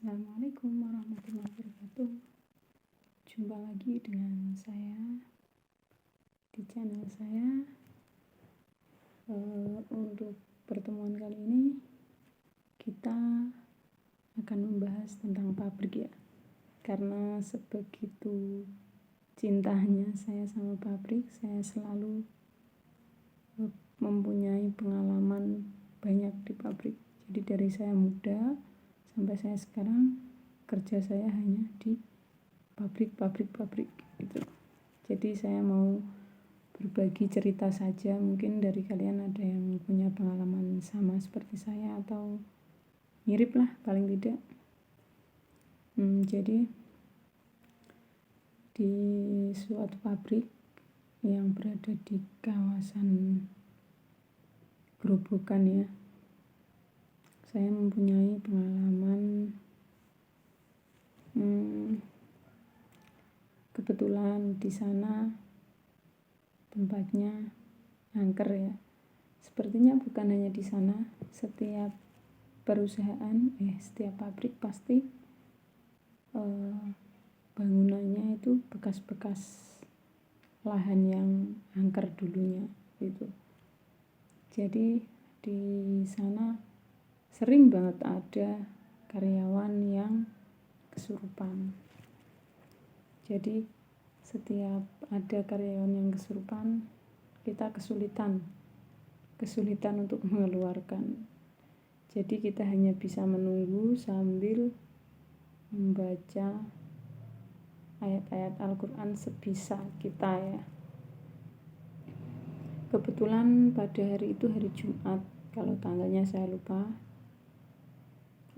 Assalamualaikum warahmatullahi wabarakatuh. Jumpa lagi dengan saya di channel saya. Untuk pertemuan kali ini kita akan membahas tentang pabrik ya. Karena sebegitu cintanya saya sama pabrik, saya selalu mempunyai pengalaman banyak di pabrik. Jadi dari saya muda sampai saya sekarang kerja saya hanya di pabrik gitu. Jadi saya mau berbagi cerita saja, mungkin dari kalian ada yang punya pengalaman sama seperti saya atau mirip lah paling tidak. Jadi di suatu pabrik yang berada di kawasan Grobogan ya, saya mempunyai pengalaman. Kebetulan di sana tempatnya angker ya. Sepertinya bukan hanya di sana, setiap perusahaan, setiap pabrik pasti bangunannya itu bekas-bekas lahan yang angker dulunya gitu. Jadi di sana sering banget ada karyawan yang kesurupan. Jadi setiap ada karyawan yang kesurupan, kita kesulitan untuk mengeluarkan. Jadi kita hanya bisa menunggu sambil membaca ayat-ayat Al-Quran sebisa kita ya. Kebetulan pada hari itu hari Jumat, kalau tanggalnya saya lupa,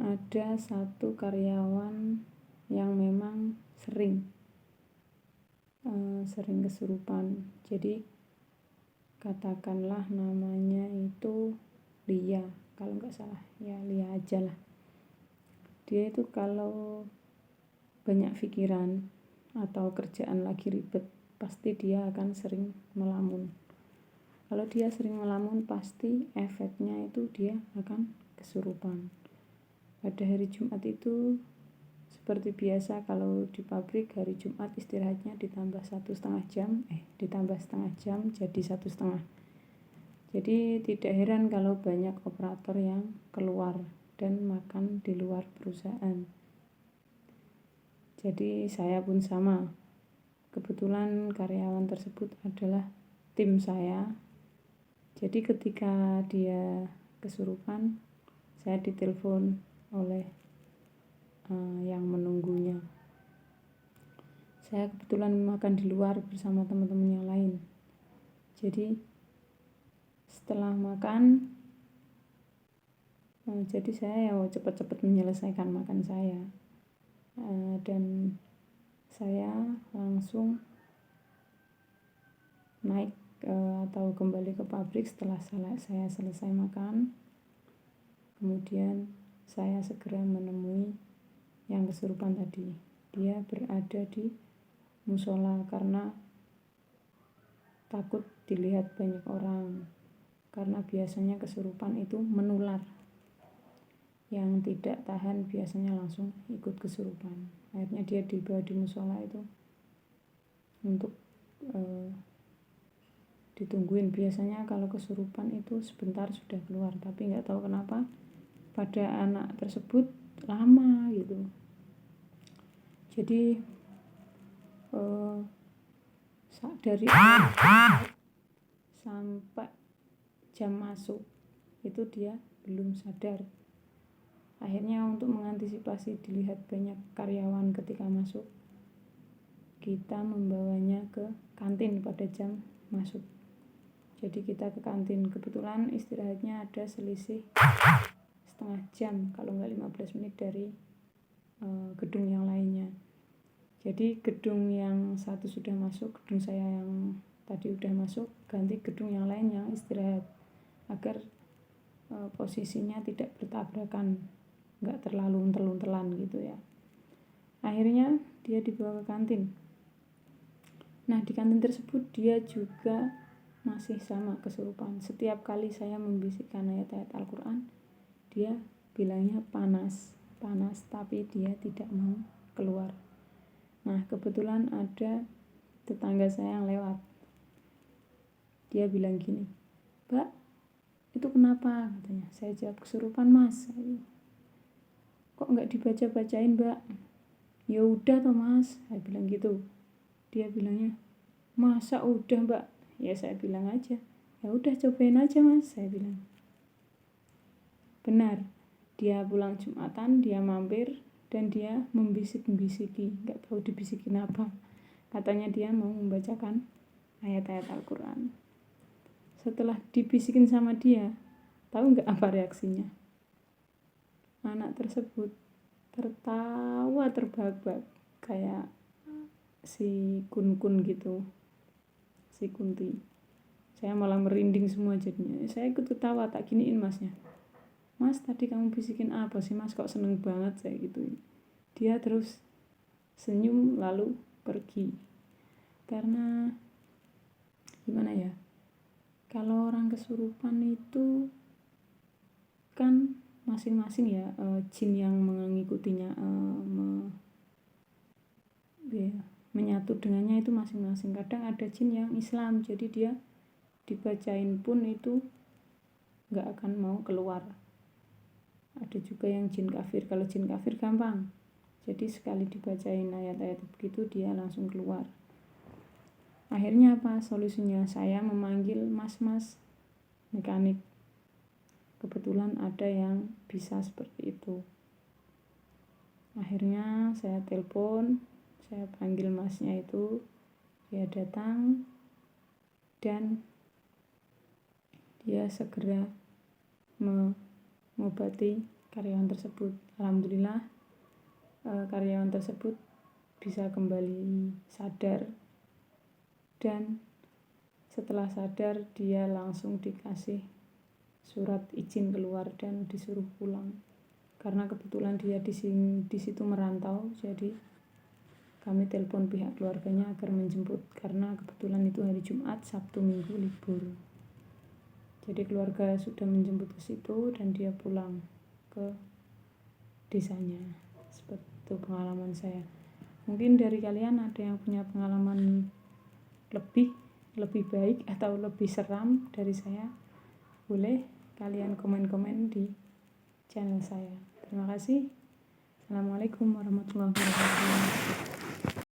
ada satu karyawan yang memang sering kesurupan. Jadi katakanlah namanya itu Lia, kalau nggak salah ya Lia aja lah. Dia itu kalau banyak pikiran atau kerjaan lagi ribet, pasti dia akan sering melamun. Kalau dia sering melamun, pasti efeknya itu dia akan kesurupan. Pada hari Jumat itu seperti biasa, kalau di pabrik hari Jumat istirahatnya ditambah setengah jam jadi 1,5. Jadi tidak heran kalau banyak operator yang keluar dan makan di luar perusahaan. Jadi saya pun sama. Kebetulan karyawan tersebut adalah tim saya. Jadi ketika dia kesurupan, saya ditelepon oleh yang menunggunya. Saya kebetulan makan di luar bersama teman-teman yang lain. Jadi setelah makan, jadi saya cepat-cepat menyelesaikan makan saya, dan saya langsung naik atau kembali ke pabrik setelah saya selesai makan. Kemudian saya segera menemui yang kesurupan tadi. Dia berada di musola karena takut dilihat banyak orang, karena biasanya kesurupan itu menular. Yang tidak tahan biasanya langsung ikut kesurupan. Akhirnya dia dibawa di musola itu untuk ditungguin. Biasanya kalau kesurupan itu sebentar sudah keluar, tapi nggak tahu kenapa pada anak tersebut lama gitu. Jadi dari sampai jam masuk itu dia belum sadar. Akhirnya untuk mengantisipasi dilihat banyak karyawan ketika masuk, kita membawanya ke kantin pada jam masuk. Jadi kita ke kantin, kebetulan istirahatnya ada selisih setengah jam, kalau nggak 15 menit dari gedung yang lainnya. Jadi gedung yang satu sudah masuk, gedung saya yang tadi udah masuk, ganti gedung yang lain yang istirahat, agar posisinya tidak bertabrakan, nggak terlalu untel-untelan gitu ya. Akhirnya dia dibawa ke kantin. Nah di kantin tersebut dia juga masih sama kesurupan. Setiap kali saya membisikkan ayat-ayat Al-Quran, dia bilangnya panas. panas, tapi dia tidak mau keluar. Nah, kebetulan ada tetangga saya yang lewat. Dia bilang gini, "Mbak, itu kenapa?" katanya. Saya jawab, "Kesurupan, Mas." "Kok nggak dibaca-bacain, Mbak?" "Ya udah toh, Mas," saya bilang gitu. Dia bilangnya, "Masa udah, Mbak?" Ya saya bilang aja, "Ya udah cobain aja, Mas," saya bilang. Benar, dia pulang Jumatan, dia mampir dan dia membisik-bisiki, nggak tahu dibisikin apa. Katanya dia mau membacakan ayat-ayat Al-Quran. Setelah dibisikin sama dia, tahu nggak apa reaksinya? Anak tersebut tertawa terbahak-bahak kayak si kun-kun gitu, si Kunti. Saya malah merinding semua jadinya. Saya ikut ketawa, tak giniin Masnya. "Mas, tadi kamu bisikin apa sih, Mas? Kok seneng banget?" saya gituin. Dia terus senyum lalu pergi. Karena gimana ya, kalau orang kesurupan itu kan masing-masing ya, jin yang mengikutinya, menyatu dengannya itu masing-masing. Kadang ada jin yang Islam, jadi dia dibacain pun itu gak akan mau keluar. Ada juga yang jin kafir. Kalau jin kafir gampang, jadi sekali dibacain ayat-ayat begitu dia langsung keluar. Akhirnya apa solusinya? Saya memanggil mas-mas mekanik. Kebetulan ada yang bisa seperti itu. Akhirnya saya telepon, saya panggil masnya itu, dia datang dan dia segera mengobati karyawan tersebut. Alhamdulillah karyawan tersebut bisa kembali sadar, dan setelah sadar dia langsung dikasih surat izin keluar dan disuruh pulang. Karena kebetulan dia di situ merantau, jadi kami telepon pihak keluarganya agar menjemput, karena kebetulan itu hari Jumat, Sabtu, Minggu libur. Jadi keluarga sudah menjemput ke situ dan dia pulang ke desanya. Seperti itu pengalaman saya. Mungkin dari kalian ada yang punya pengalaman lebih baik atau lebih seram dari saya, boleh kalian komen-komen di channel saya. Terima kasih. Assalamualaikum warahmatullahi wabarakatuh.